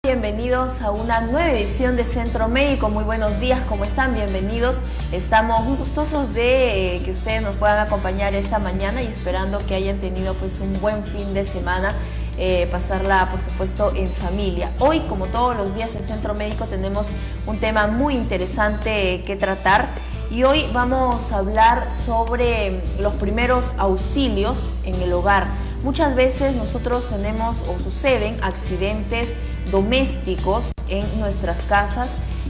Bienvenidos a una nueva edición de Centro Médico. Muy buenos días, ¿cómo están? Bienvenidos. Estamos muy gustosos de que ustedes nos puedan acompañar esta mañana y esperando que hayan tenido pues un buen fin de semana, pasarla por supuesto en familia. Hoy, como todos los días en Centro Médico, tenemos un tema muy interesante que tratar y hoy vamos a hablar sobre los primeros auxilios en el hogar. Muchas veces nosotros tenemos o suceden accidentes domésticos en nuestras casas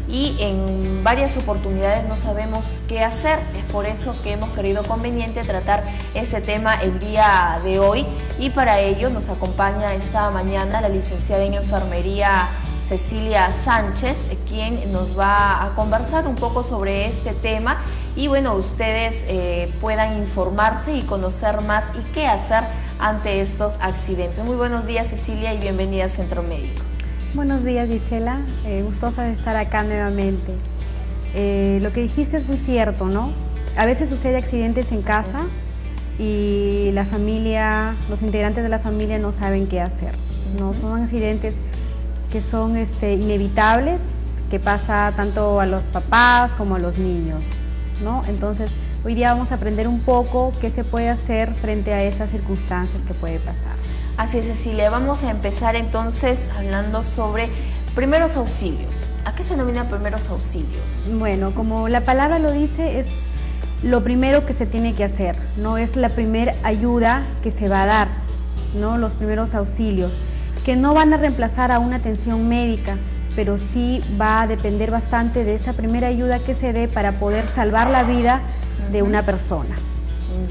y en varias oportunidades no sabemos qué hacer. Es por eso que hemos querido conveniente tratar ese tema el día de hoy y para ello nos acompaña esta mañana la licenciada en enfermería Cecilia Sánchez, quien nos va a conversar un poco sobre este tema y bueno, ustedes puedan informarse y conocer más y qué hacer ante estos accidentes. Muy buenos días, Cecilia, y bienvenida a Centro Médico. Buenos días, Gisela, gustosa de estar acá nuevamente. Lo que dijiste es muy cierto, ¿no? A veces sucede accidentes en casa y la familia, los integrantes de la familia no saben qué hacer, ¿no? Son accidentes que son inevitables, que pasa tanto a los papás como a los niños, ¿no? Entonces, hoy día vamos a aprender un poco qué se puede hacer frente a esas circunstancias que puede pasar. Así es, Cecilia. Vamos a empezar entonces hablando sobre primeros auxilios. ¿A qué se denomina primeros auxilios? Bueno, como la palabra lo dice, es lo primero que se tiene que hacer, no es la primera ayuda que se va a dar, ¿no? Los primeros auxilios, que no van a reemplazar a una atención médica, pero sí va a depender bastante de esa primera ayuda que se dé para poder salvar la vida de una persona.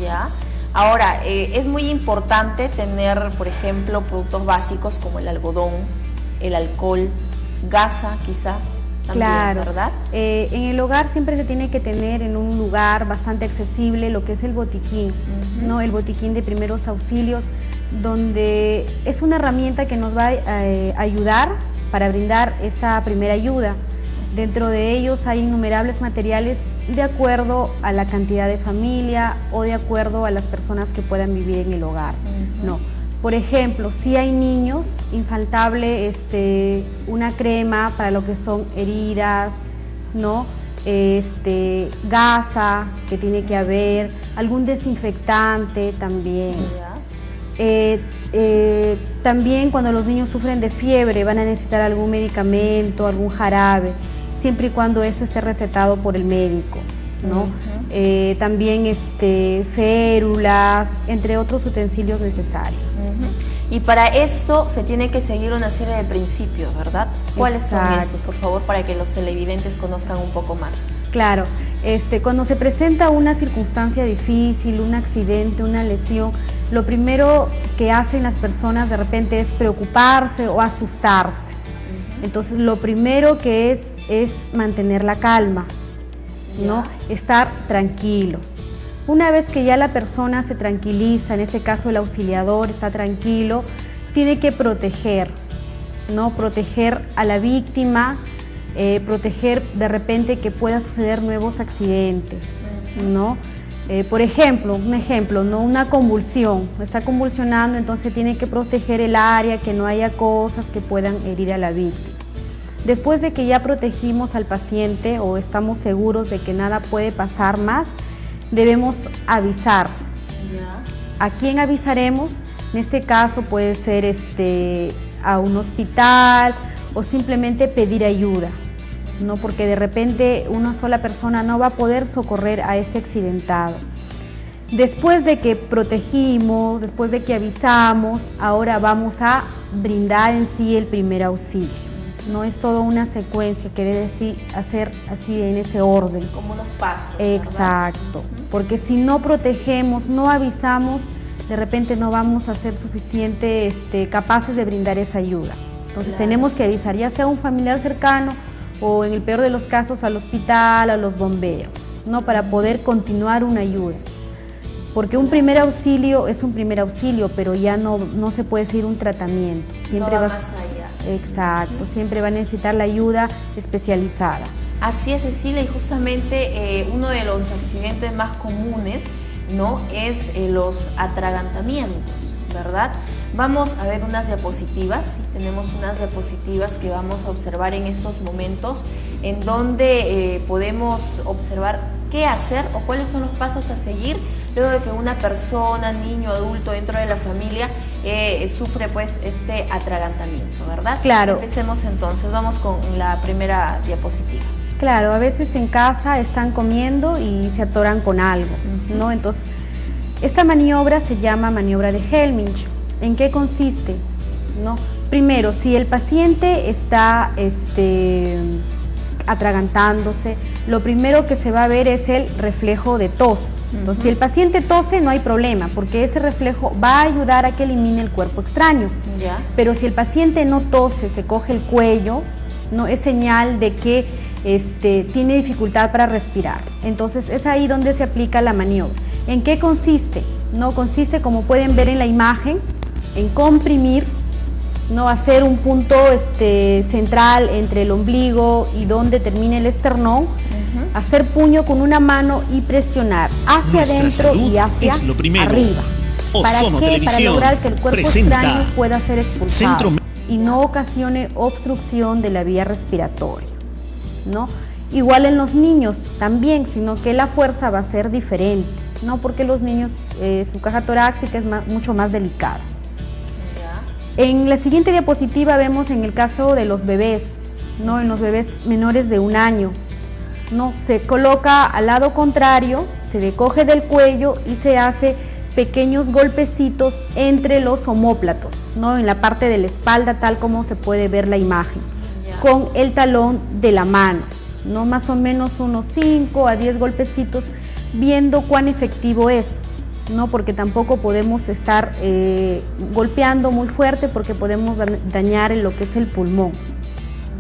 Ya. Ahora, es muy importante tener, por ejemplo, productos básicos como el algodón, el alcohol, gasa quizá, también, claro, ¿verdad? En el hogar siempre se tiene que tener en un lugar bastante accesible lo que es el botiquín, ¿no? El botiquín de primeros auxilios, donde es una herramienta que nos va a ayudar para brindar esa primera ayuda. Dentro de ellos hay innumerables materiales de acuerdo a la cantidad de familia o de acuerdo a las personas que puedan vivir en el hogar, ¿no? Por ejemplo, si hay niños, infaltable una crema para lo que son heridas, ¿no? Gasa que tiene que haber, algún desinfectante también. También cuando los niños sufren de fiebre van a necesitar algún medicamento, algún jarabe, siempre y cuando eso esté recetado por el médico, ¿no? También férulas, entre otros utensilios necesarios. Y para esto se tiene que seguir una serie de principios, ¿verdad? ¿Cuáles son estos, por favor, para que los televidentes conozcan un poco más? Claro, cuando se presenta una circunstancia difícil, un accidente, una lesión, lo primero que hacen las personas de repente es preocuparse o asustarse. Entonces, lo primero que es mantener la calma, ¿no? Estar tranquilos. Una vez que ya la persona se tranquiliza, en este caso el auxiliador está tranquilo, tiene que proteger, ¿no? Proteger a la víctima, proteger de repente que pueda suceder nuevos accidentes, ¿no? Por ejemplo, un ejemplo, ¿no? Una convulsión, está convulsionando, entonces tiene que proteger el área, que no haya cosas que puedan herir a la víctima. Después de que ya protegimos al paciente o estamos seguros de que nada puede pasar más, debemos avisar. ¿A quién avisaremos? En este caso puede ser a un hospital o simplemente pedir ayuda, ¿no? Porque de repente una sola persona no va a poder socorrer a ese accidentado. Después de que protegimos, después de que avisamos, ahora vamos a brindar en sí el primer auxilio. No es toda una secuencia que debe hacer así en ese orden. Como unos pasos. Exacto, porque si no protegemos, no avisamos, de repente no vamos a ser suficiente capaces de brindar esa ayuda. Entonces tenemos que avisar, ya sea a un familiar cercano o en el peor de los casos al hospital, a los bomberos, ¿no? Para poder continuar una ayuda. Porque un primer auxilio es un primer auxilio, pero ya no se puede seguir un tratamiento. Siempre no va más allá. Exacto, siempre va a necesitar la ayuda especializada. Así es, Cecilia, y justamente uno de los accidentes más comunes, ¿no? Es los atragantamientos, ¿verdad? Vamos a ver unas diapositivas, tenemos unas diapositivas que vamos a observar en estos momentos, en donde podemos observar qué hacer o cuáles son los pasos a seguir luego de que una persona, niño, adulto dentro de la familia sufre pues este atragantamiento, ¿verdad? Claro. Empecemos entonces, vamos con la primera diapositiva. Claro, a veces en casa están comiendo y se atoran con algo, ¿no? Entonces, esta maniobra se llama maniobra de Helmich. ¿En qué consiste? ¿No? Primero, si el paciente está atragantándose, lo primero que se va a ver es el reflejo de tos. Entonces, si el paciente tose, no hay problema, porque ese reflejo va a ayudar a que elimine el cuerpo extraño. ¿Ya? Pero si el paciente no tose, se coge el cuello, ¿no? Es señal de que tiene dificultad para respirar. Entonces, es ahí donde se aplica la maniobra. ¿En qué consiste? No consiste, como pueden ver en la imagen, en comprimir, no hacer un punto central entre el ombligo y donde termina el esternón, hacer puño con una mano y presionar hacia adentro y hacia arriba. ¿Para qué? Para lograr que el cuerpo extraño pueda ser expulsado y no ocasione obstrucción de la vía respiratoria, ¿no? Igual en los niños también, sino que la fuerza va a ser diferente, ¿no? Porque los niños, su caja torácica es mucho más delicada. En la siguiente diapositiva vemos en el caso de los bebés, ¿no? En los bebés menores de 1 año, ¿no? Se coloca al lado contrario, se le coge del cuello y se hace pequeños golpecitos entre los omóplatos, ¿no? En la parte de la espalda, tal como se puede ver la imagen, con el talón de la mano, ¿no? Más o menos unos 5 a 10 golpecitos, viendo cuán efectivo es, ¿no? Porque tampoco podemos estar golpeando muy fuerte porque podemos dañar lo que es el pulmón.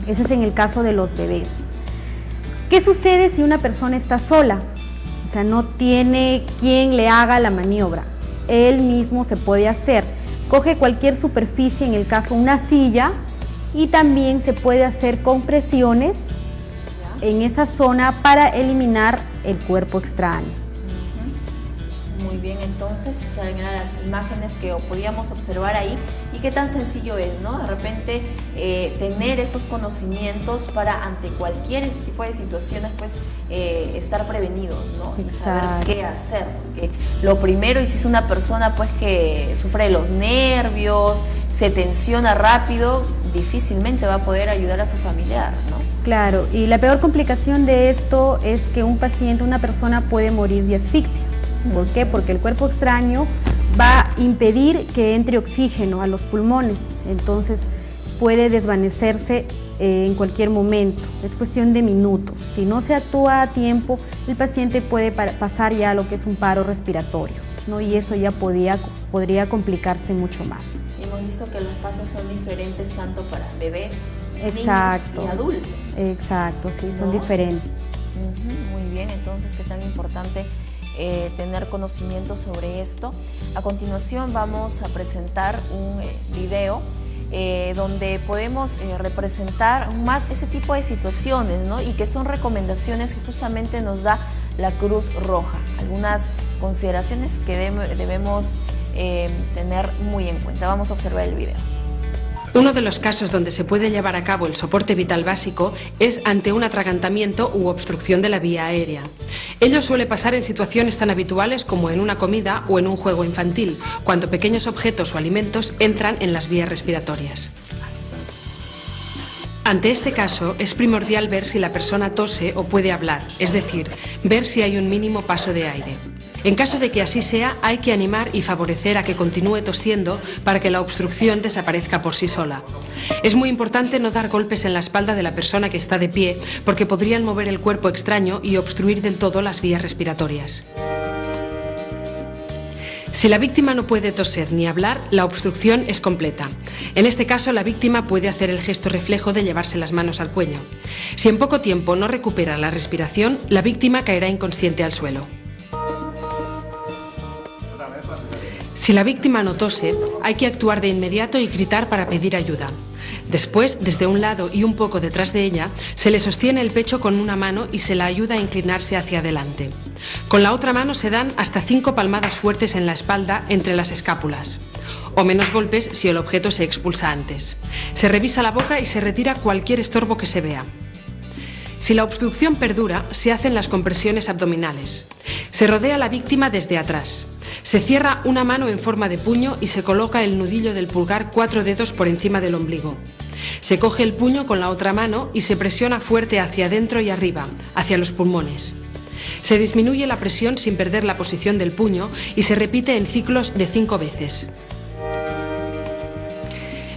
Ese es en el caso de los bebés. ¿Qué sucede si una persona está sola? O sea, no tiene quien le haga la maniobra. Él mismo se puede hacer. Coge cualquier superficie, en el caso una silla, y también se puede hacer compresiones en esa zona para eliminar el cuerpo extraño. Muy bien, entonces esas eran las imágenes que podíamos observar ahí y qué tan sencillo es, ¿no? De repente tener estos conocimientos para ante cualquier tipo de situaciones, pues estar prevenidos, ¿no? Y saber qué hacer, porque lo primero, y si es una persona pues que sufre de los nervios, se tensiona rápido, difícilmente va a poder ayudar a su familiar, ¿no? Claro, y la peor complicación de esto es que un paciente, una persona puede morir de asfixia. ¿Por qué? Porque el cuerpo extraño va a impedir que entre oxígeno a los pulmones, entonces puede desvanecerse en cualquier momento, es cuestión de minutos. Si no se actúa a tiempo, el paciente puede pasar ya a lo que es un paro respiratorio, ¿no? Y eso ya podría complicarse mucho más. Hemos visto que los pasos son diferentes tanto para bebés, niños y adultos. Exacto, sí, son diferentes. Muy bien, entonces qué tan importante tener conocimiento sobre esto. A continuación vamos a presentar un video donde podemos representar más este tipo de situaciones, ¿no? Y que son recomendaciones que justamente nos da la Cruz Roja. Algunas consideraciones que debemos tener muy en cuenta. Vamos a observar el video. Uno de los casos donde se puede llevar a cabo el soporte vital básico es ante un atragantamiento u obstrucción de la vía aérea. Ello suele pasar en situaciones tan habituales como en una comida o en un juego infantil, cuando pequeños objetos o alimentos entran en las vías respiratorias. Ante este caso, es primordial ver si la persona tose o puede hablar, es decir, ver si hay un mínimo paso de aire. En caso de que así sea, hay que animar y favorecer a que continúe tosiendo para que la obstrucción desaparezca por sí sola. Es muy importante no dar golpes en la espalda de la persona que está de pie, porque podrían mover el cuerpo extraño y obstruir del todo las vías respiratorias. Si la víctima no puede toser ni hablar, la obstrucción es completa. En este caso, la víctima puede hacer el gesto reflejo de llevarse las manos al cuello. Si en poco tiempo no recupera la respiración, la víctima caerá inconsciente al suelo. Si la víctima no tose, hay que actuar de inmediato y gritar para pedir ayuda. Después, desde un lado y un poco detrás de ella, se le sostiene el pecho con una mano y se la ayuda a inclinarse hacia adelante. Con la otra mano se dan hasta 5 palmadas fuertes en la espalda entre las escápulas. o menos golpes si el objeto se expulsa antes. Se revisa la boca y se retira cualquier estorbo que se vea. Si la obstrucción perdura, se hacen las compresiones abdominales. Se rodea a la víctima desde atrás. Se cierra una mano en forma de puño y se coloca el nudillo del pulgar 4 dedos por encima del ombligo. Se coge el puño con la otra mano y se presiona fuerte hacia adentro y arriba, hacia los pulmones. Se disminuye la presión sin perder la posición del puño y se repite en ciclos de 5 veces.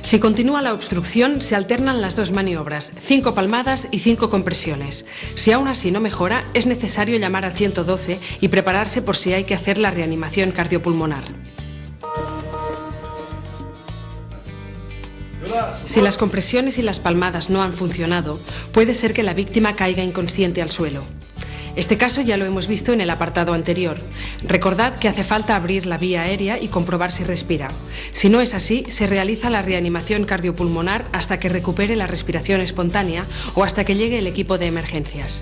Si continúa la obstrucción, se alternan las 2 maniobras, 5 palmadas y 5 compresiones. Si aún así no mejora, es necesario llamar al 112 y prepararse por si hay que hacer la reanimación cardiopulmonar. Si las compresiones y las palmadas no han funcionado, puede ser que la víctima caiga inconsciente al suelo. Este caso ya lo hemos visto en el apartado anterior. Recordad que hace falta abrir la vía aérea y comprobar si respira. Si no es así, se realiza la reanimación cardiopulmonar hasta que recupere la respiración espontánea o hasta que llegue el equipo de emergencias.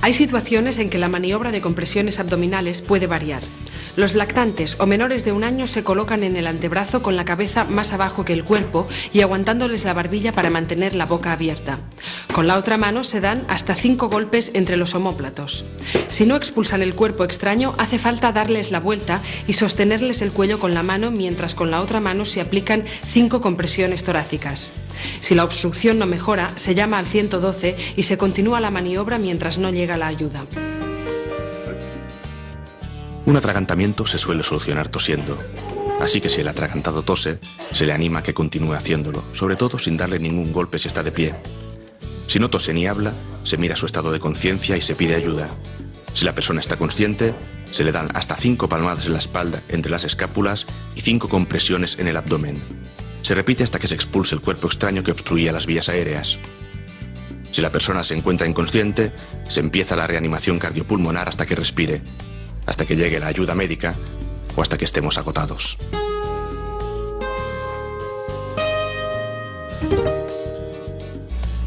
Hay situaciones en que la maniobra de compresiones abdominales puede variar. Los lactantes o menores de 1 año se colocan en el antebrazo con la cabeza más abajo que el cuerpo y aguantándoles la barbilla para mantener la boca abierta. Con la otra mano se dan hasta 5 golpes entre los omóplatos. Si no expulsan el cuerpo extraño, hace falta darles la vuelta y sostenerles el cuello con la mano mientras con la otra mano se aplican 5 compresiones torácicas. Si la obstrucción no mejora, se llama al 112 y se continúa la maniobra mientras no llega la ayuda. Un atragantamiento se suele solucionar tosiendo, así que si el atragantado tose, se le anima a que continúe haciéndolo, sobre todo sin darle ningún golpe si está de pie. Si no tose ni habla, se mira su estado de conciencia y se pide ayuda. Si la persona está consciente, se le dan hasta 5 palmadas en la espalda entre las escápulas y 5 compresiones en el abdomen. Se repite hasta que se expulse el cuerpo extraño que obstruía las vías aéreas. Si la persona se encuentra inconsciente, se empieza la reanimación cardiopulmonar hasta que respire, hasta que llegue la ayuda médica o hasta que estemos agotados.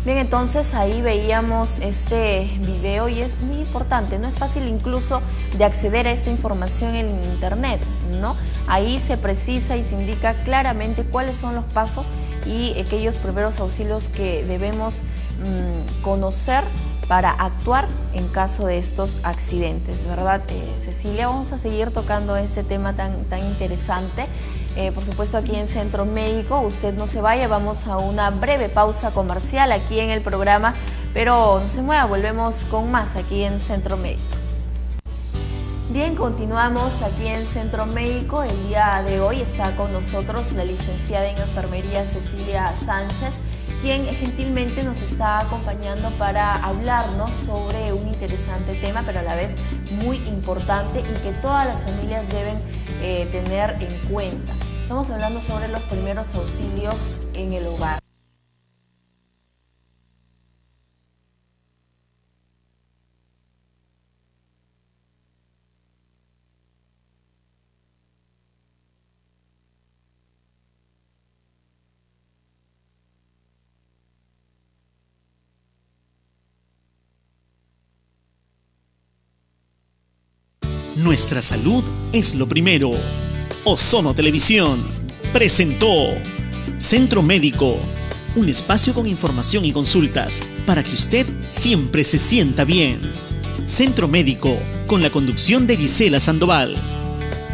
Bien, entonces ahí veíamos este video y es muy importante, no es fácil incluso de acceder a esta información en internet, ¿no? Ahí se precisa y se indica claramente cuáles son los pasos y aquellos primeros auxilios que debemos conocer para actuar en caso de estos accidentes, ¿verdad? Cecilia, vamos a seguir tocando este tema tan interesante. Por supuesto, aquí en Centro Médico, usted no se vaya, vamos a una breve pausa comercial aquí en el programa, pero no se mueva, volvemos con más aquí en Centro Médico. Bien, continuamos aquí en Centro Médico. El día de hoy está con nosotros la licenciada en enfermería Cecilia Sánchez, quien gentilmente nos está acompañando para hablarnos sobre un interesante tema, pero a la vez muy importante y que todas las familias deben tener en cuenta. Estamos hablando sobre los primeros auxilios en el hogar. Nuestra salud es lo primero. Ozono Televisión presentó Centro Médico, un espacio con información y consultas para que usted siempre se sienta bien. Centro Médico, con la conducción de Gisela Sandoval.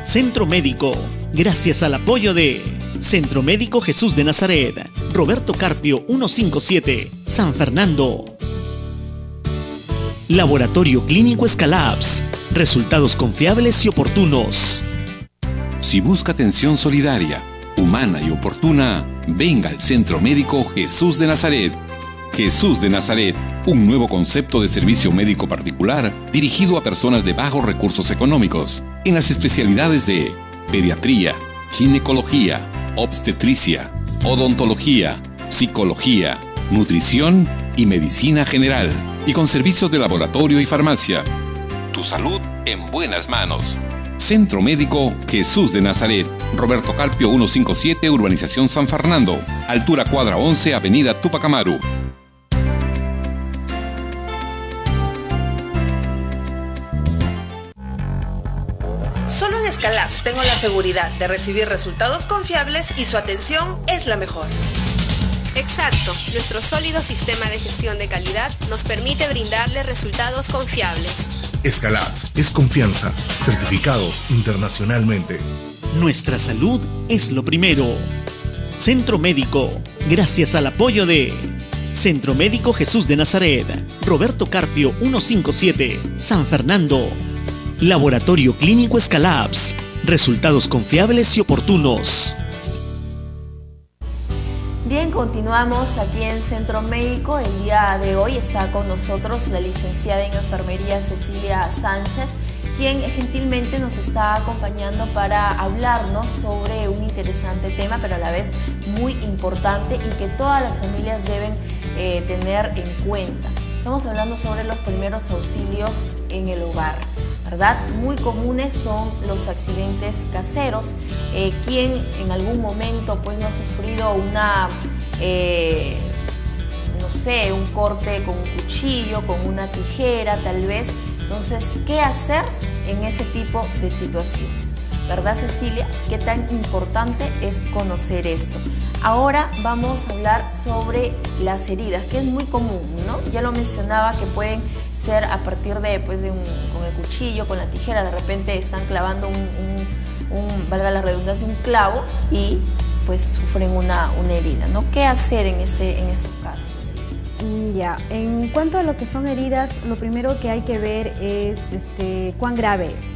Centro Médico, gracias al apoyo de Centro Médico Jesús de Nazaret, Roberto Carpio 157, San Fernando. Laboratorio Clínico Escalabs, resultados confiables y oportunos. Si busca atención solidaria, humana y oportuna, venga al Centro Médico Jesús de Nazaret. Jesús de Nazaret, un nuevo concepto de servicio médico particular dirigido a personas de bajos recursos económicos, en las especialidades de pediatría, ginecología, obstetricia, odontología, psicología, nutrición y medicina general, y con servicios de laboratorio y farmacia. Tu salud en buenas manos. Centro Médico Jesús de Nazaret, Roberto Carpio 157, Urbanización San Fernando, altura cuadra 11, Avenida Túpac Amaru. Solo en Escalabs tengo la seguridad de recibir resultados confiables y su atención es la mejor. Exacto, nuestro sólido sistema de gestión de calidad nos permite brindarle resultados confiables. Escalabs es confianza, certificados internacionalmente. Nuestra salud es lo primero. Centro Médico, gracias al apoyo de Centro Médico Jesús de Nazaret, Roberto Carpio 157, San Fernando. Laboratorio Clínico Escalabs, resultados confiables y oportunos. Bien, continuamos aquí en Centro Médico. El día de hoy está con nosotros la licenciada en enfermería Cecilia Sánchez, quien gentilmente nos está acompañando para hablarnos sobre un interesante tema, pero a la vez muy importante y que todas las familias deben tener en cuenta. Estamos hablando sobre los primeros auxilios en el hogar, ¿verdad? Muy comunes son los accidentes caseros. Quien en algún momento pues no ha sufrido una, no sé, un corte con un cuchillo, con una tijera tal vez. Entonces, ¿qué hacer en ese tipo de situaciones? ¿Verdad, Cecilia? ¿Qué tan importante es conocer esto? Ahora vamos a hablar sobre las heridas, que es muy común, ¿no? Ya lo mencionaba que pueden ser a partir de, pues, con el cuchillo, con la tijera, de repente están clavando valga la redundancia, un clavo y pues sufren una herida, ¿no? ¿Qué hacer en estos casos, Cecilia? Ya, en cuanto a lo que son heridas, lo primero que hay que ver es cuán grave es.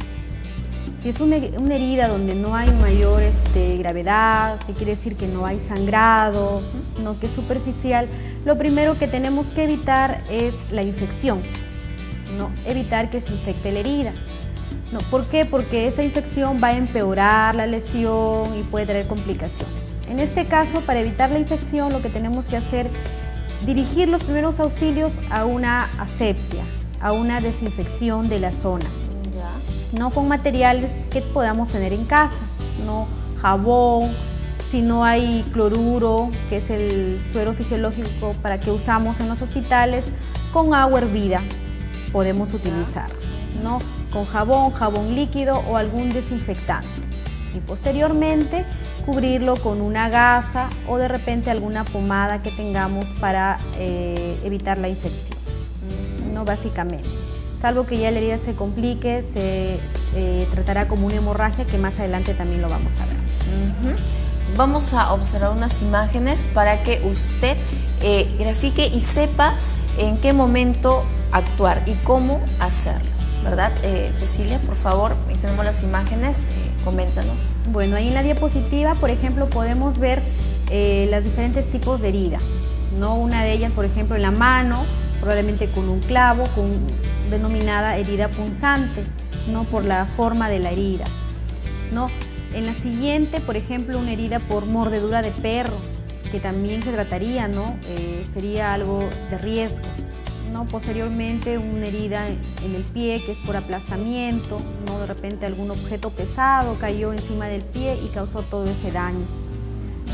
Si es una herida donde no hay mayor gravedad, que quiere decir que no hay sangrado, no, que es superficial, lo primero que tenemos que evitar es la infección, ¿no? Evitar que se infecte la herida. No, ¿por qué? Porque esa infección va a empeorar la lesión y puede traer complicaciones. En este caso, para evitar la infección, lo que tenemos que hacer es dirigir los primeros auxilios a una asepsia, a una desinfección de la zona. Ya. No con materiales que podamos tener en casa, no jabón, si no hay cloruro, que es el suero fisiológico para que usamos en los hospitales, con agua hervida podemos utilizar, ¿no? Con jabón líquido o algún desinfectante. Y posteriormente cubrirlo con una gasa o de repente alguna pomada que tengamos para evitar la infección, ¿no? Básicamente. Salvo que ya la herida se complique, se tratará como una hemorragia, que más adelante también lo vamos a ver. Vamos a observar unas imágenes para que usted grafique y sepa en qué momento actuar y cómo hacerlo, ¿verdad? Cecilia, por favor, tenemos las imágenes, coméntanos. Bueno, ahí en la diapositiva, por ejemplo, podemos ver los diferentes tipos de herida, ¿no? Una de ellas, por ejemplo, en la mano, probablemente con un clavo, denominada herida punzante, ¿no? Por la forma de la herida, ¿no? En la siguiente, por ejemplo, una herida por mordedura de perro, que también se trataría, ¿no? Sería algo de riesgo, ¿no? Posteriormente, una herida en el pie, que es por aplastamiento, ¿no? De repente algún objeto pesado cayó encima del pie y causó todo ese daño,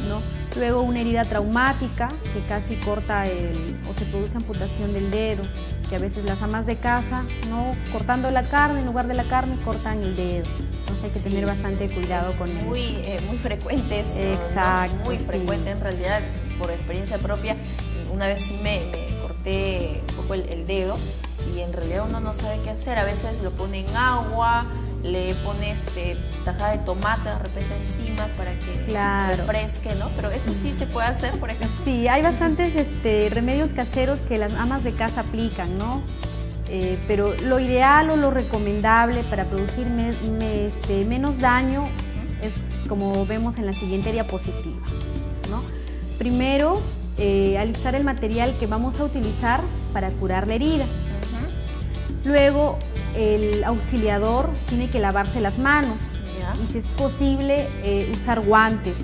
¿no? Luego una herida traumática, que casi corta o se produce amputación del dedo, que a veces las amas de casa, ¿no? Cortando la carne, en lugar de la carne, cortan el dedo. Entonces hay que tener bastante cuidado con eso. Muy frecuente eso, exacto, ¿no? Muy frecuente, en realidad, por experiencia propia. Una vez sí me corté un poco el dedo y en realidad uno no sabe qué hacer. A veces lo pone en agua, le pones tajada de tomate de repente encima para que refresque, ¿no? Pero esto sí se puede hacer, por ejemplo. Sí, hay bastantes remedios caseros que las amas de casa aplican, ¿no? Pero lo ideal o lo recomendable para producir menos daño es como vemos en la siguiente diapositiva, ¿no? Primero, alisar el material que vamos a utilizar para curar la herida. Luego, el auxiliador tiene que lavarse las manos y, si es posible, usar guantes,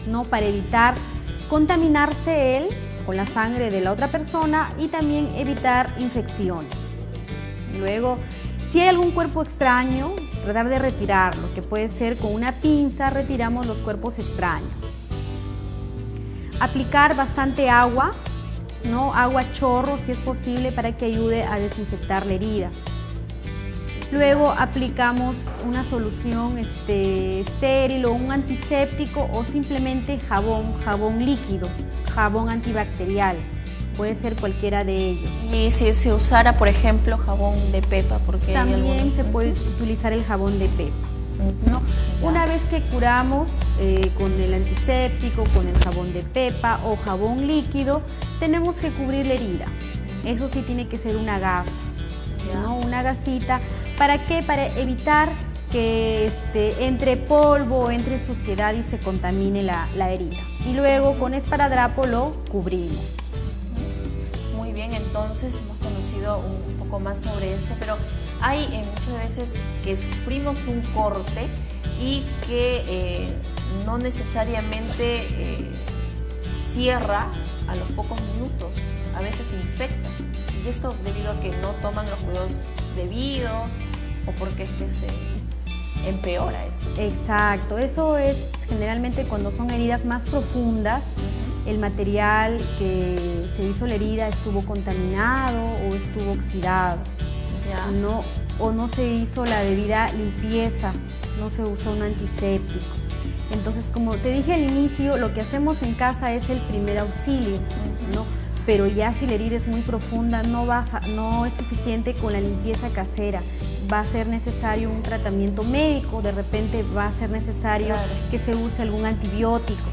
¿no? Para evitar contaminarse él con la sangre de la otra persona y también evitar infecciones. Luego, si hay algún cuerpo extraño, tratar de retirarlo, que puede ser con una pinza, retiramos los cuerpos extraños. Aplicar bastante agua, ¿no? Agua a chorro, si es posible, para que ayude a desinfectar la herida. Luego aplicamos una solución estéril o un antiséptico o simplemente jabón líquido, jabón antibacterial. Puede ser cualquiera de ellos. Y si se usara, por ejemplo, jabón de pepa, porque también se puede utilizar el jabón de pepa, ¿no? Una vez que curamos con el antiséptico, con el jabón de pepa o jabón líquido, tenemos que cubrir la herida. Eso sí tiene que ser una gasa, ¿no? Una gasita. ¿Para qué? Para evitar que entre polvo o entre suciedad y se contamine la herida. Y luego con esparadrapo lo cubrimos. Muy bien, entonces hemos conocido un poco más sobre eso, pero hay muchas veces que sufrimos un corte y que no necesariamente cierra a los pocos minutos, a veces infecta. Y esto debido a que no toman los cuidados debidos o porque es que se empeora eso. Exacto, eso es generalmente cuando son heridas más profundas. El material que se hizo la herida estuvo contaminado o estuvo oxidado, o no se hizo la debida limpieza, no se usó un antiséptico. Entonces, como te dije al inicio, lo que hacemos en casa es el primer auxilio, ¿no? Pero ya si la herida es muy profunda, no es suficiente con la limpieza casera. Va a ser necesario un tratamiento médico, de repente va a ser necesario que se use algún antibiótico,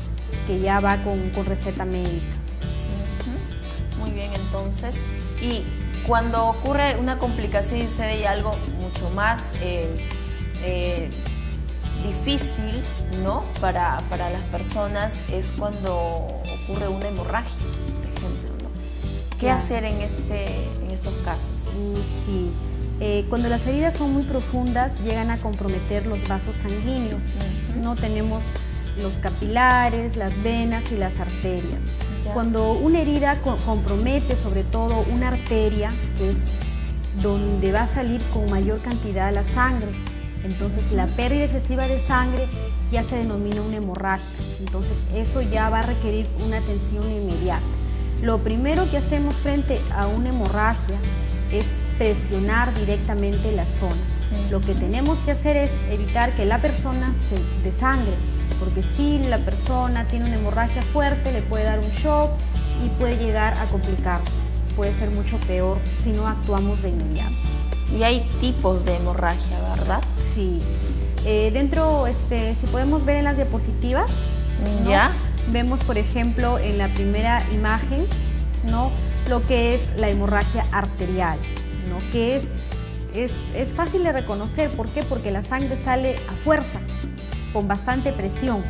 que ya va con receta médica. Muy bien, entonces, y cuando ocurre una complicación y sucede ya algo mucho más difícil, ¿no? Para las personas es cuando ocurre una hemorragia, por ejemplo, ¿no? ¿Qué hacer en estos casos? Sí. Cuando las heridas son muy profundas, llegan a comprometer los vasos sanguíneos. No tenemos los capilares, las venas y las arterias. Cuando una herida compromete sobre todo una arteria, que es donde va a salir con mayor cantidad la sangre, entonces la pérdida excesiva de sangre ya se denomina una hemorragia. Entonces eso ya va a requerir una atención inmediata. Lo primero que hacemos frente a una hemorragia es presionar directamente la zona. Lo que tenemos que hacer es evitar que la persona se desangre, porque si la persona tiene una hemorragia fuerte, le puede dar un shock y puede llegar a complicarse. Puede ser mucho peor si no actuamos de inmediato. Y hay tipos de hemorragia, ¿verdad? Sí. Dentro, si podemos ver en las diapositivas, ¿no? Vemos, por ejemplo, en la primera imagen, ¿no? Lo que es la hemorragia arterial, ¿no? Que es fácil de reconocer. ¿Por qué? Porque la sangre sale a fuerza, con bastante presión.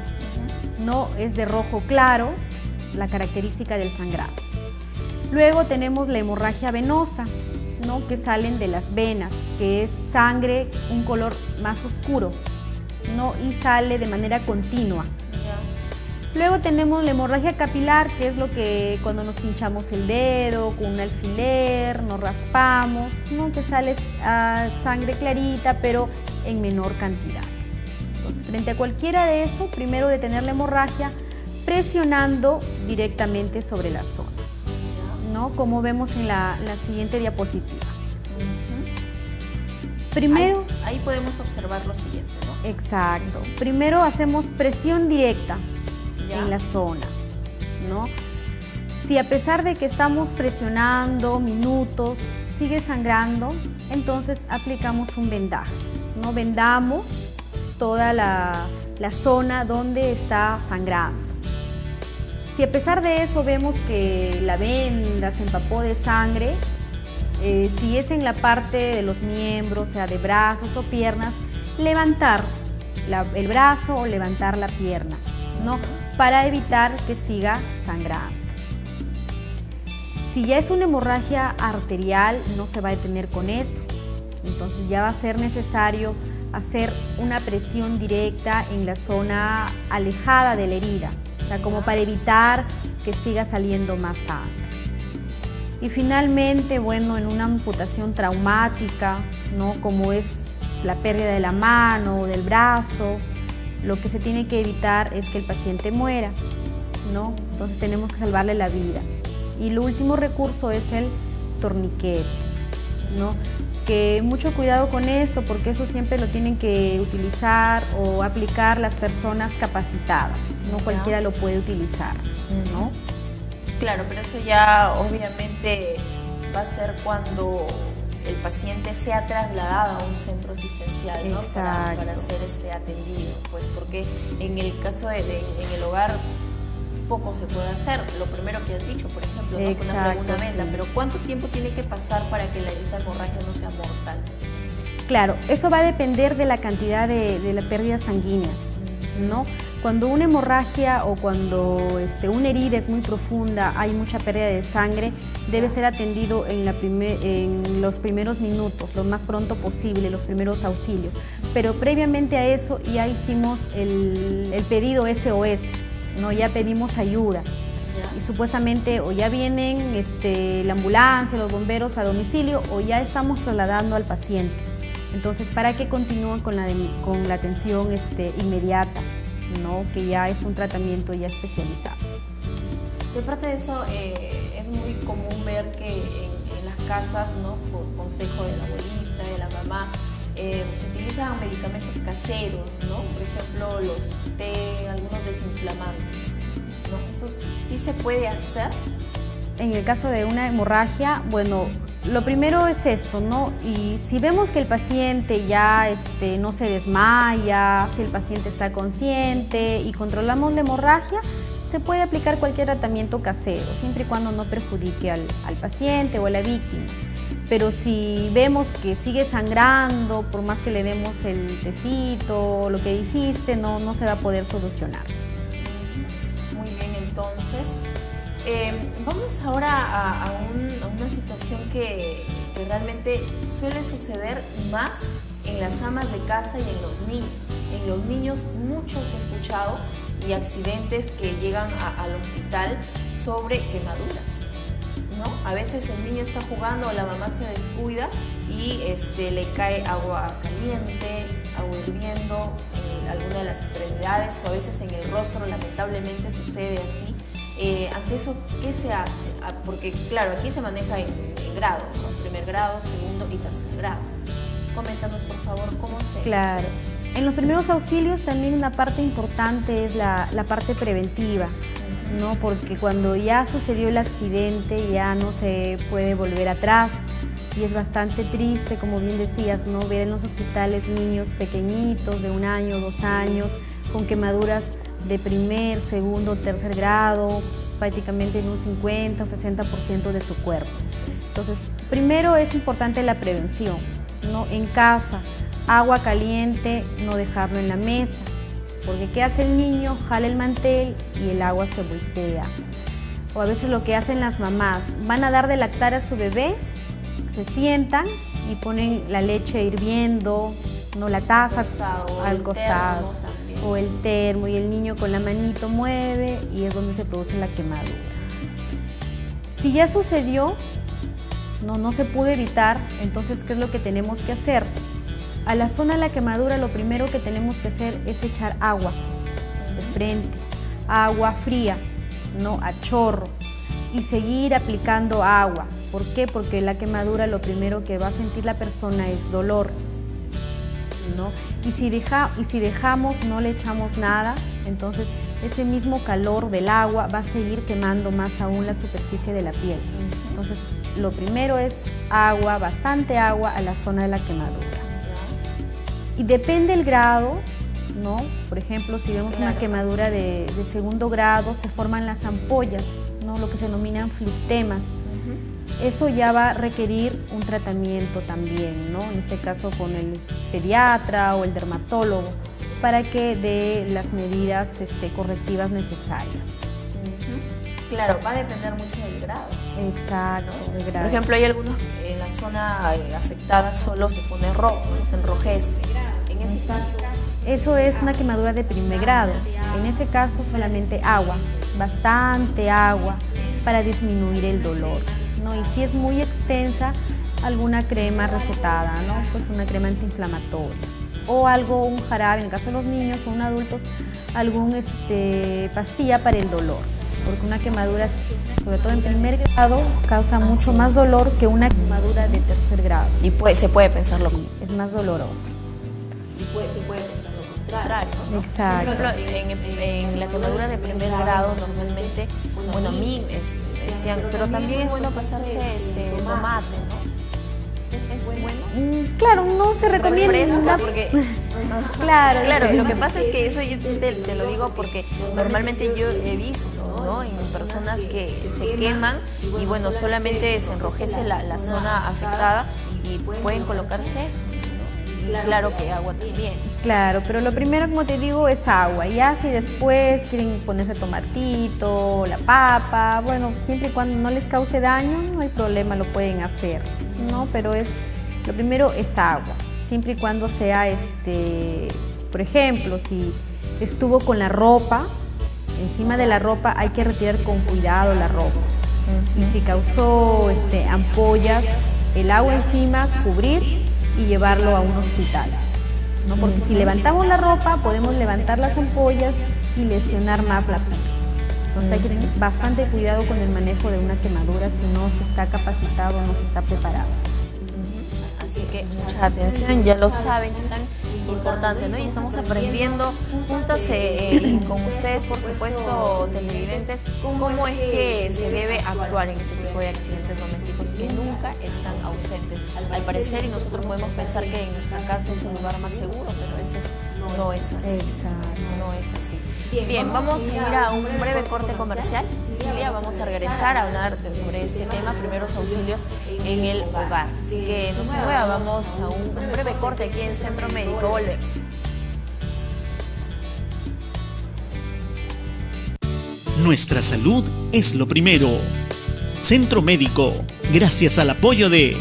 No es de rojo claro, la característica del sangrado. Luego tenemos la hemorragia venosa, ¿no? Que salen de las venas, que es sangre, un color más oscuro, ¿no? Y sale de manera continua. Luego tenemos la hemorragia capilar, que es lo que cuando nos pinchamos el dedo con un alfiler, nos raspamos, ¿no? Que sale sangre clarita, pero en menor cantidad. Entonces, frente a cualquiera de eso, primero detener la hemorragia presionando directamente sobre la zona, ¿no? Como vemos en la siguiente diapositiva. Primero, ahí podemos observar lo siguiente, ¿no? Exacto. Primero hacemos presión directa en la zona, ¿no? Si a pesar de que estamos presionando minutos, sigue sangrando, entonces aplicamos un vendaje, ¿no? Vendamos toda la zona donde está sangrando. Si a pesar de eso vemos que la venda se empapó de sangre, si es en la parte de los miembros, o sea, de brazos o piernas, levantar el brazo o levantar la pierna, ¿no? Para evitar que siga sangrando. Si ya es una hemorragia arterial, no se va a detener con eso. Entonces ya va a ser necesario hacer una presión directa en la zona alejada de la herida, o sea, como para evitar que siga saliendo más sangre. Y finalmente, bueno, en una amputación traumática, ¿no? Como es la pérdida de la mano o del brazo, lo que se tiene que evitar es que el paciente muera, ¿no? Entonces tenemos que salvarle la vida. Y el último recurso es el torniquete, ¿no? que mucho cuidado con esto, porque eso siempre lo tienen que utilizar o aplicar las personas capacitadas, no cualquiera lo puede utilizar, ¿no? Claro, pero eso ya obviamente va a ser cuando el paciente sea trasladado a un centro asistencial, ¿no? Para ser atendido, pues porque en el caso en el hogar poco se puede hacer. Lo primero que has dicho, por ejemplo, ¿no? Ponerle una venda, pero ¿cuánto tiempo tiene que pasar para que esa hemorragia no sea mortal? Claro, eso va a depender de la cantidad de las pérdidas sanguíneas, ¿no? Cuando una hemorragia o cuando una herida es muy profunda, hay mucha pérdida de sangre, debe ser atendido en los primeros minutos, lo más pronto posible, los primeros auxilios. Pero previamente a eso ya hicimos el pedido SOS, ¿no? Ya pedimos ayuda. Y supuestamente o ya vienen la ambulancia, los bomberos a domicilio o ya estamos trasladando al paciente. Entonces, para que continúen con la atención inmediata, ¿no? Que ya es un tratamiento ya especializado. De parte de eso, es muy común ver que en las casas, ¿no? Por consejo de la abuelita, de la mamá, se utilizan medicamentos caseros, ¿no? Por ejemplo, los té, algunos desinflamantes, ¿no? ¿Esto sí se puede hacer? En el caso de una hemorragia, bueno, lo primero es esto, ¿no? Y si vemos que el paciente ya no se desmaya, si el paciente está consciente y controlamos la hemorragia, se puede aplicar cualquier tratamiento casero, siempre y cuando no perjudique al paciente o a la víctima. Pero si vemos que sigue sangrando, por más que le demos el tecito, lo que dijiste, no se va a poder solucionar. Muy bien, entonces, vamos ahora a una situación que realmente suele suceder más en las amas de casa y en los niños. En los niños muchos he escuchado y accidentes que llegan al hospital sobre quemaduras, ¿no? A veces el niño está jugando o la mamá se descuida y le cae agua caliente, agua hirviendo en alguna de las extremidades o a veces en el rostro, lamentablemente sucede así. Ante eso, ¿qué se hace? Porque claro, aquí se maneja en grado, ¿no? Primer grado, segundo y tercer grado. Coméntanos por favor cómo se... Claro, en los primeros auxilios también una parte importante es la parte preventiva, ¿no? Porque cuando ya sucedió el accidente ya no se puede volver atrás y es bastante triste, como bien decías, ¿no? Ver en los hospitales niños pequeñitos de 1 año, 2 años con quemaduras de primer, segundo, tercer grado, prácticamente en un 50 o 60% de su cuerpo. Entonces, primero es importante la prevención, ¿no? En casa, agua caliente, no dejarlo en la mesa, porque ¿qué hace el niño? Jala el mantel y el agua se voltea. O a veces lo que hacen las mamás, van a dar de lactar a su bebé, se sientan y ponen la leche hirviendo, no la taza al costado. O el termo y el niño con la manito mueve y es donde se produce la quemadura. Si ya sucedió, no se pudo evitar, entonces ¿qué es lo que tenemos que hacer? A la zona de la quemadura lo primero que tenemos que hacer es echar agua de frente, agua fría, no a chorro, y seguir aplicando agua. ¿Por qué? Porque la quemadura lo primero que va a sentir la persona es dolor, ¿no? Y si dejamos, no le echamos nada, entonces ese mismo calor del agua va a seguir quemando más aún la superficie de la piel. Entonces, lo primero es agua, bastante agua a la zona de la quemadura. Y depende el grado, ¿no? Por ejemplo, si vemos una quemadura de segundo grado, se forman las ampollas, ¿no? Lo que se denominan flistemas. Eso ya va a requerir un tratamiento también, ¿no? En este caso con el pediatra o el dermatólogo, para que dé las medidas correctivas necesarias. Claro, va a depender mucho del grado. Exacto, ¿no? Del grado. Por ejemplo, hay algunos en la zona afectada solo se pone rojo, ¿no? Se enrojece. En ese caso... Eso es una quemadura de primer grado. En ese caso solamente agua, bastante agua, para disminuir el dolor, ¿no? Y si es muy extensa, alguna crema recetada, ¿no? Pues una crema antiinflamatoria o algo, un jarabe, en el caso de los niños o un adultos, algún pastilla para el dolor. porque una quemadura, sobre todo en primer grado, causa mucho más dolor que una quemadura de tercer grado. Y se puede pensar lo Es más dolorosa. se puede pensar lo contrario, ¿no? Exacto. Por ejemplo, en la quemadura de primer grado normalmente, bueno, a mí decían, pero también es bueno pasarse tomate, ¿no? ¿Es bueno? Claro, no se recomienda. Refresca, porque Claro, lo que pasa es que eso yo te lo digo porque normalmente yo he visto, ¿no?, en personas que se queman y bueno, solamente se enrojece la zona afectada y pueden colocarse eso, ¿no? Claro que agua también. Claro, pero lo primero, como te digo, es agua. Ya si después quieren ponerse tomatito, la papa, bueno, siempre y cuando no les cause daño, no hay problema, lo pueden hacer, ¿no? Pero lo primero es agua, siempre y cuando sea, por ejemplo, si estuvo con la ropa, encima de la ropa hay que retirar con cuidado la ropa. Y si causó ampollas, el agua encima, cubrir y llevarlo a un hospital, ¿no? Porque si levantamos la ropa, podemos levantar las ampollas y lesionar más la piel. Entonces hay que tener bastante cuidado con el manejo de una quemadura si no se está capacitado o no se está preparado. Así que mucha atención, ya lo saben, es tan importante, ¿no? Y estamos aprendiendo juntas con ustedes, por supuesto, televidentes, cómo es que se debe actuar en ese tipo de accidentes domésticos que nunca están ausentes. Al parecer, y nosotros podemos pensar que en nuestra casa es el lugar más seguro, pero a veces no es así. Exacto. No es así. Bien, vamos a ir a un breve corte comercial. Cecilia, vamos a regresar a hablar sobre este tema, primeros auxilios en el hogar. Así que no se mueva, vamos a un breve corte aquí en Centro Médico. Volvemos. Nuestra salud es lo primero. Centro Médico, gracias al apoyo de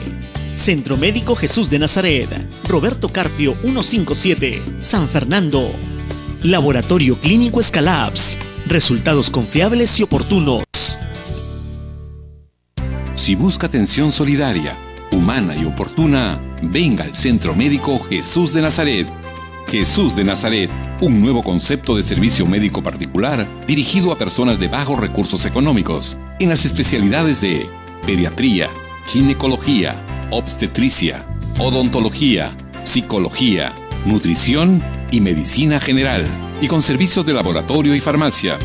Centro Médico Jesús de Nazaret, Roberto Carpio 157, San Fernando. Laboratorio Clínico Escalabs, resultados confiables y oportunos. Si busca atención solidaria, humana y oportuna, venga al Centro Médico Jesús de Nazaret. Jesús de Nazaret, un nuevo concepto de servicio médico particular dirigido a personas de bajos recursos económicos, en las especialidades de pediatría, ginecología, obstetricia, odontología, psicología, nutrición y medicina general, y con servicios de laboratorio y farmacia.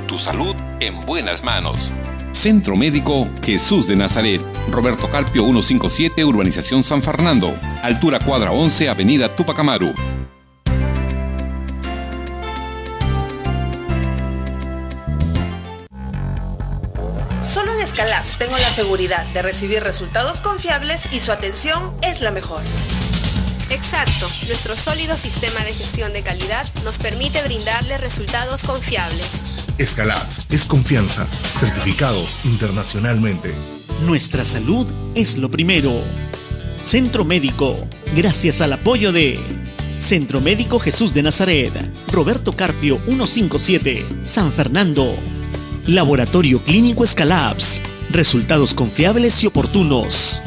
Tu salud en buenas manos. Centro Médico Jesús de Nazaret, Roberto Carpio 157, Urbanización San Fernando, altura cuadra 11, Avenida Tupac Amaru. Solo en Escalabs tengo la seguridad de recibir resultados confiables y su atención es la mejor. Exacto, nuestro sólido sistema de gestión de calidad nos permite brindarle resultados confiables. Escalabs es confianza, certificados internacionalmente. Nuestra salud es lo primero. Centro Médico, gracias al apoyo de Centro Médico Jesús de Nazaret, Roberto Carpio 157, San Fernando. Laboratorio Clínico Escalabs, resultados confiables y oportunos.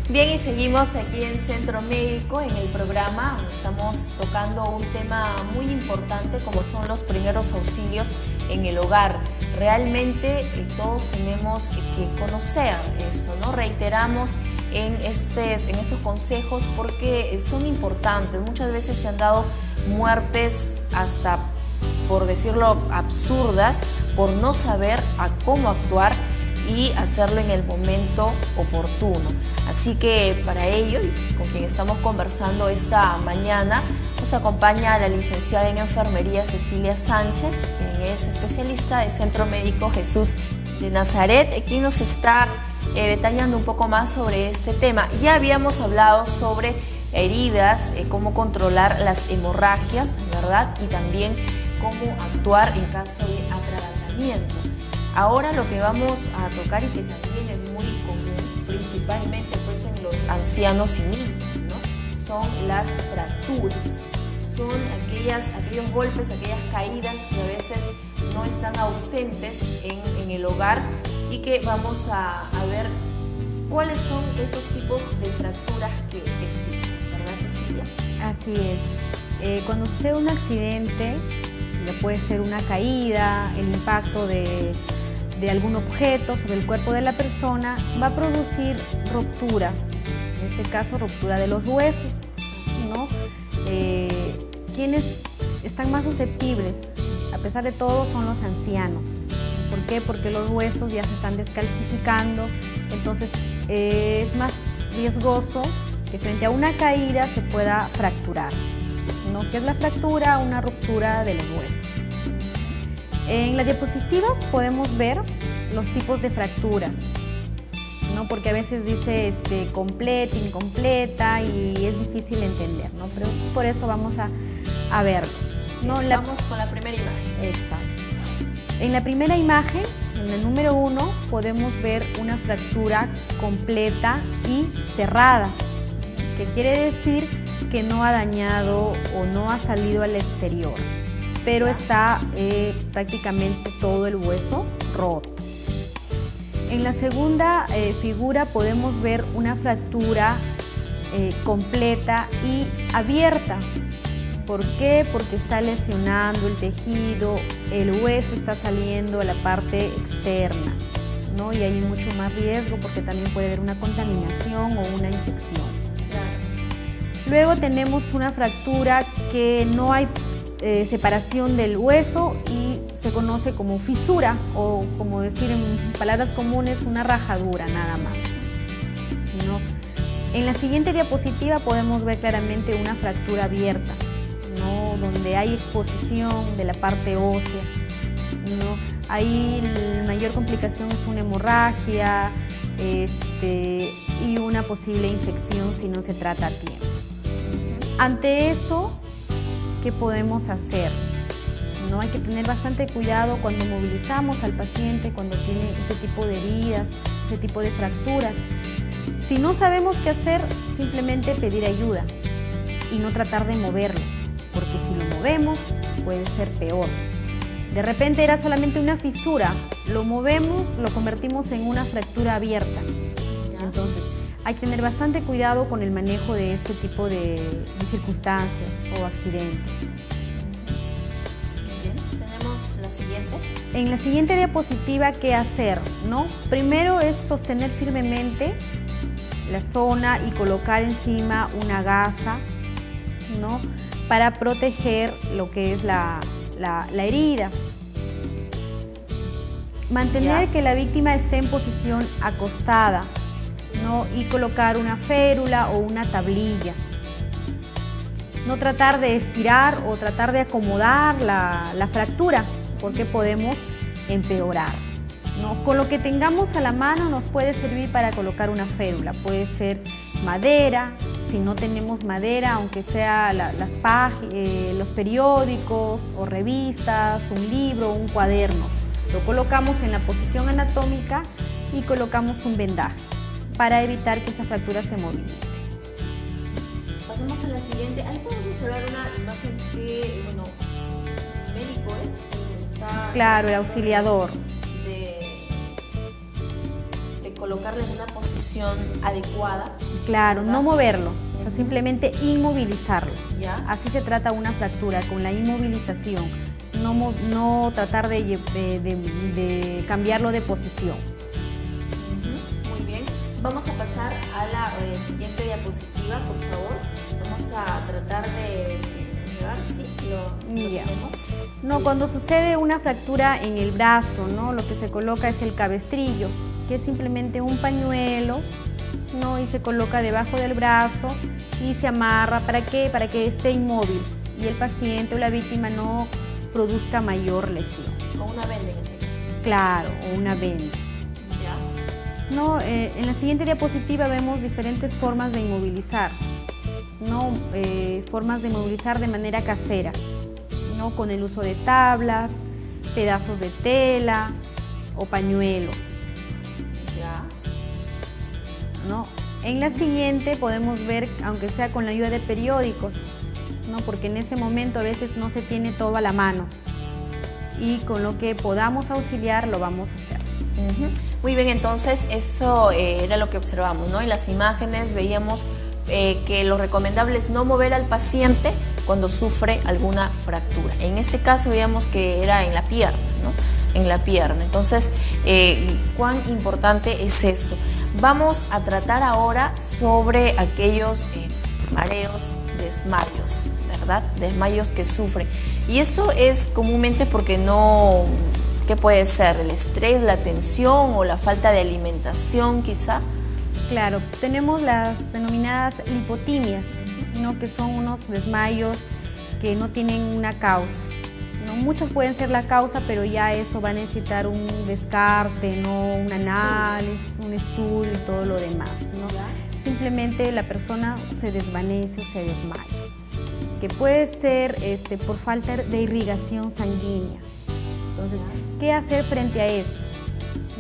Bien, y seguimos aquí en Centro Médico, en el programa. Estamos tocando un tema muy importante como son los primeros auxilios en el hogar. Realmente todos tenemos que conocer eso, ¿no? Reiteramos en estos consejos porque son importantes. Muchas veces se han dado muertes hasta, por decirlo, absurdas, por no saber a cómo actuar y hacerlo en el momento oportuno. Así que para ello, con quien estamos conversando esta mañana, nos acompaña la licenciada en enfermería Cecilia Sánchez, quien es especialista del Centro Médico Jesús de Nazaret, quien nos está detallando un poco más sobre este tema. Ya habíamos hablado sobre heridas, cómo controlar las hemorragias, ¿verdad? Y también cómo actuar en caso de atragantamiento. Ahora lo que vamos a tocar y que también es muy común, principalmente pues en los ancianos y niños, ¿no? Son las fracturas. Son aquellos golpes, aquellas caídas que a veces no están ausentes en el hogar y que vamos a ver cuáles son esos tipos de fracturas que existen, ¿verdad, Cecilia? Así es. Cuando sucede un accidente, donde puede ser una caída, el impacto de algún objeto sobre el cuerpo de la persona, va a producir ruptura, en este caso ruptura de los huesos, ¿no? ¿Quiénes están más susceptibles? A pesar de todo son los ancianos. ¿Por qué? Porque los huesos ya se están descalcificando, entonces es más riesgoso que frente a una caída se pueda fracturar, ¿no? ¿Qué es la fractura? Una ruptura de los huesos. En las diapositivas podemos ver los tipos de fracturas, ¿no? Porque a veces dice completa, incompleta y es difícil entender, ¿no? Pero por eso vamos a verlos, ¿no? Vamos con la primera imagen. Exacto. En la primera imagen, en el número 1, podemos ver una fractura completa y cerrada, que quiere decir que no ha dañado o no ha salido al exterior, pero está prácticamente todo el hueso roto. En la segunda figura podemos ver una fractura completa y abierta. ¿Por qué? Porque está lesionando el tejido, el hueso está saliendo a la parte externa, ¿no? Y hay mucho más riesgo porque también puede haber una contaminación o una infección. Luego tenemos una fractura que no hay separación del hueso y se conoce como fisura o, como decir en palabras comunes, una rajadura nada más, ¿no? En la siguiente diapositiva podemos ver claramente una fractura abierta, ¿no? Donde hay exposición de la parte ósea, ¿no? Ahí la mayor complicación es una hemorragia y una posible infección si no se trata a tiempo. Ante eso, ¿qué podemos hacer? ¿No? Hay que tener bastante cuidado cuando movilizamos al paciente, cuando tiene ese tipo de heridas, ese tipo de fracturas. Si no sabemos qué hacer, simplemente pedir ayuda y no tratar de moverlo, porque si lo movemos puede ser peor. De repente era solamente una fisura, lo movemos, lo convertimos en una fractura abierta. Entonces, hay que tener bastante cuidado con el manejo de este tipo de circunstancias o accidentes. Bien, tenemos la siguiente. En la siguiente diapositiva, ¿qué hacer? ¿No? Primero es sostener firmemente la zona y colocar encima una gasa, ¿no? Para proteger lo que es la herida. Mantener que la víctima esté en posición acostada, ¿no? Y colocar una férula o una tablilla. No tratar de estirar o tratar de acomodar la fractura, porque podemos empeorar, ¿no? Con lo que tengamos a la mano nos puede servir para colocar una férula. Puede ser madera, si no tenemos madera, aunque sea los periódicos o revistas, un libro, un cuaderno. Lo colocamos en la posición anatómica y colocamos un vendaje para evitar que esa fractura se movilice. Pasamos a la siguiente. Ahí podemos observar una imagen que, bueno, el médico está... Claro, el auxiliador. De colocarle en una posición adecuada. Claro, ¿verdad? No moverlo, o sea, simplemente inmovilizarlo. ¿Ya? Así se trata una fractura, con la inmovilización. No tratar de cambiarlo de posición. Muy bien. Vamos a pasar a la siguiente diapositiva, por favor. Vamos a tratar de llevar, sí, lo tenemos. No, cuando sucede una fractura en el brazo, ¿no? Lo que se coloca es el cabestrillo, que es simplemente un pañuelo, ¿no? Y se coloca debajo del brazo y se amarra. ¿Para qué? Para que esté inmóvil y el paciente o la víctima no produzca mayor lesión. O una venda en este caso. Claro, o una venda. ¿Ya? No, en la siguiente diapositiva vemos diferentes formas de inmovilizar, ¿no? Formas de inmovilizar de manera casera, ¿no? Con el uso de tablas, pedazos de tela o pañuelos. ¿Ya? ¿No? En la siguiente podemos ver, aunque sea con la ayuda de periódicos, ¿no? Porque en ese momento a veces no se tiene todo a la mano y con lo que podamos auxiliar lo vamos a hacer. Muy bien, entonces eso era lo que observamos, ¿no? En las imágenes veíamos que lo recomendable es no mover al paciente cuando sufre alguna fractura. En este caso veíamos que era en la pierna, ¿no? En la pierna. Entonces, ¿cuán importante es esto? Vamos a tratar ahora sobre aquellos mareos, desmayos, ¿verdad? Desmayos que sufren. Y esto es comúnmente porque no, ¿qué puede ser? ¿El estrés, la tensión o la falta de alimentación quizá? Claro, tenemos las denominadas lipotimias, ¿no? Que son unos desmayos que no tienen una causa, ¿no? Muchos pueden ser la causa, pero ya eso va a necesitar un descarte, ¿no? Un análisis, un estudio y todo lo demás, ¿no? Simplemente la persona se desvanece o se desmaya, que puede ser por falta de irrigación sanguínea. Entonces, ¿qué hacer frente a eso?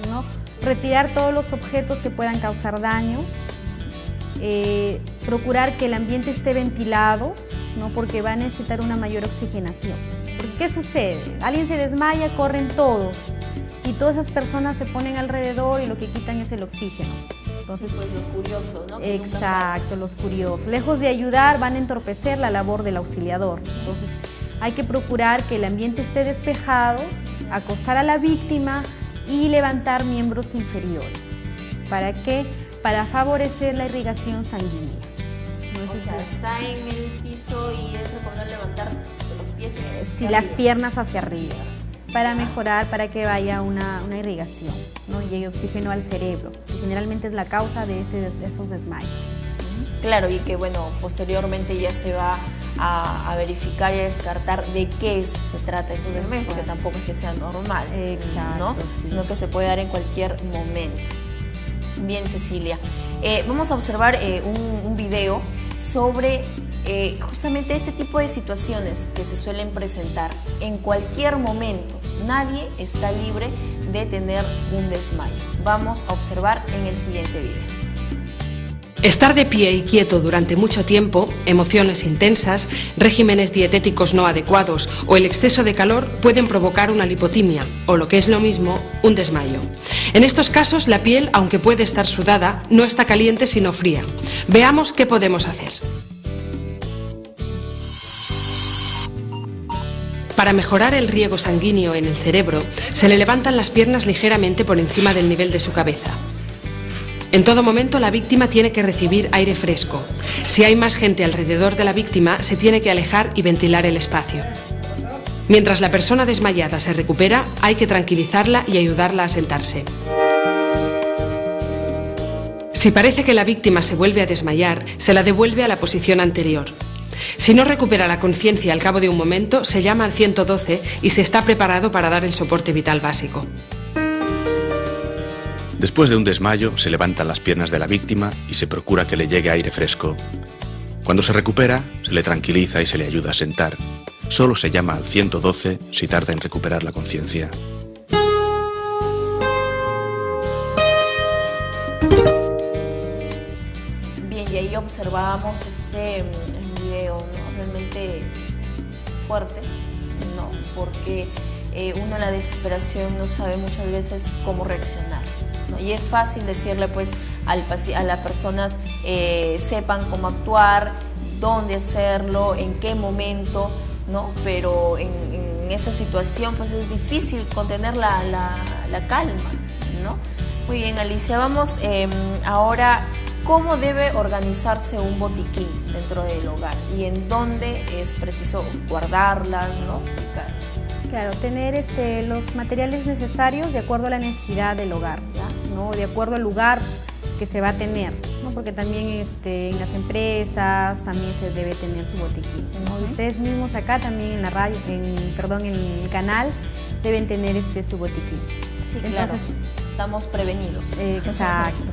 ¿No? Retirar todos los objetos que puedan causar daño, procurar que el ambiente esté ventilado, ¿no? Porque va a necesitar una mayor oxigenación. Porque ¿qué sucede? Alguien se desmaya, corren todos y todas esas personas se ponen alrededor y lo que quitan es el oxígeno. Entonces, pues lo curioso, ¿no? Exacto, los curiosos. Lejos de ayudar, van a entorpecer la labor del auxiliador. Entonces, hay que procurar que el ambiente esté despejado, acostar a la víctima y levantar miembros inferiores. ¿Para qué? Para favorecer la irrigación sanguínea. ¿No? O sea, está en el piso y es recomendable levantar los pies hacia las piernas hacia arriba, para mejorar, para que vaya una irrigación, ¿no? Llegue oxígeno al cerebro, que generalmente es la causa de esos desmayos. Claro, y que bueno, posteriormente ya se va a verificar y a descartar de qué se trata esos desmayos, porque tampoco es que sea normal, ¿no? Sí. Sino que se puede dar en cualquier momento. Bien, Cecilia. Vamos a observar un video sobre justamente este tipo de situaciones que se suelen presentar en cualquier momento. Nadie está libre de tener un desmayo. Vamos a observar en el siguiente video. Estar de pie y quieto durante mucho tiempo, emociones intensas, regímenes dietéticos no adecuados o el exceso de calor pueden provocar una lipotimia o, lo que es lo mismo, un desmayo. En estos casos, la piel, aunque puede estar sudada, no está caliente sino fría. Veamos qué podemos hacer. Para mejorar el riego sanguíneo en el cerebro, se le levantan las piernas ligeramente por encima del nivel de su cabeza. En todo momento la víctima tiene que recibir aire fresco. Si hay más gente alrededor de la víctima, se tiene que alejar y ventilar el espacio. Mientras la persona desmayada se recupera, hay que tranquilizarla y ayudarla a sentarse. Si parece que la víctima se vuelve a desmayar, se la devuelve a la posición anterior. Si no recupera la conciencia al cabo de un momento, se llama al 112 y se está preparado para dar el soporte vital básico. Después de un desmayo, se levantan las piernas de la víctima y se procura que le llegue aire fresco. Cuando se recupera, se le tranquiliza y se le ayuda a sentar. Solo se llama al 112 si tarda en recuperar la conciencia. Bien, y ahí observábamos este video, ¿no? Realmente fuerte, ¿no? Porque uno en la desesperación no sabe muchas veces cómo reaccionar, ¿no? Y es fácil decirle pues a las personas sepan cómo actuar, dónde hacerlo, en qué momento, ¿no? Pero en esa situación pues es difícil contener la calma, ¿no? Muy bien, Alicia, vamos ahora, ¿cómo debe organizarse un botiquín dentro del hogar y en dónde es preciso guardarlas, ¿no? Claro, tener los materiales necesarios de acuerdo a la necesidad del hogar, ¿ya? ¿No? De acuerdo al lugar que se va a tener, ¿no? Porque también en las empresas también se debe tener su botiquín, ¿no? Ustedes mismos acá también en la radio, en el canal deben tener su botiquín. Sí, entonces, claro, estamos prevenidos. Exacto.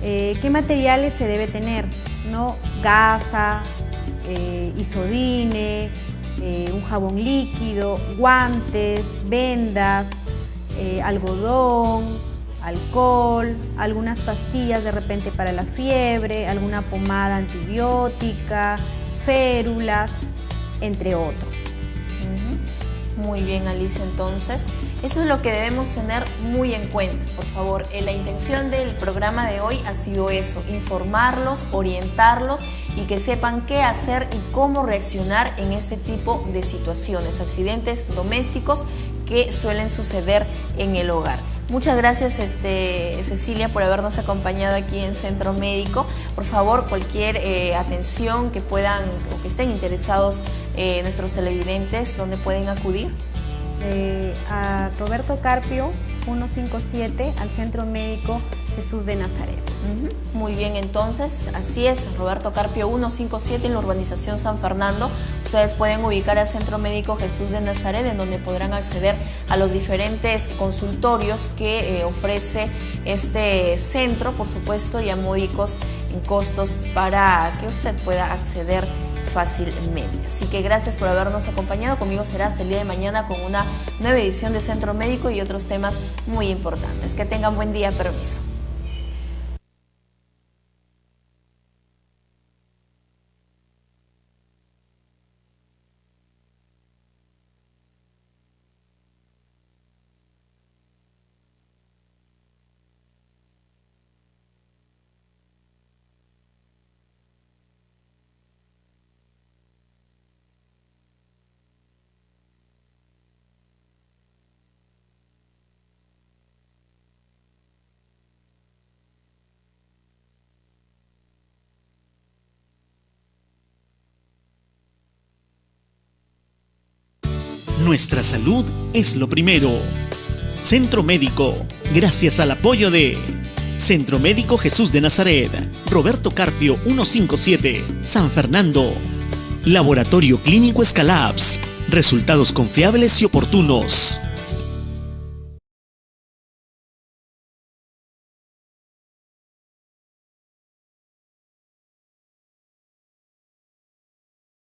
¿Qué materiales se debe tener? ¿No? Gasa, isodine, un jabón líquido, guantes, vendas, algodón, alcohol, algunas pastillas de repente para la fiebre, alguna pomada antibiótica, férulas, entre otros. Muy bien, Alicia, entonces eso es lo que debemos tener muy en cuenta, por favor. La intención del programa de hoy ha sido eso, informarlos, orientarlos y que sepan qué hacer y cómo reaccionar en este tipo de situaciones, accidentes domésticos que suelen suceder en el hogar. Muchas gracias Cecilia por habernos acompañado aquí en Centro Médico. Por favor, cualquier atención que puedan o que estén interesados nuestros televidentes, ¿dónde pueden acudir? A Roberto Carpio 157 al Centro Médico Jesús de Nazaret. Muy bien, entonces, así es, Roberto Carpio 157 en la urbanización San Fernando. Ustedes pueden ubicar al Centro Médico Jesús de Nazaret, en donde podrán acceder a los diferentes consultorios que ofrece este centro, por supuesto, y a módicos en costos para que usted pueda acceder fácilmente. Así que gracias por habernos acompañado. Conmigo será hasta el día de mañana con una nueva edición de Centro Médico y otros temas muy importantes. Que tengan buen día. Permiso. Nuestra salud es lo primero. Centro Médico, gracias al apoyo de Centro Médico Jesús de Nazaret, Roberto Carpio 157, San Fernando. Laboratorio Clínico Scalabs, resultados confiables y oportunos.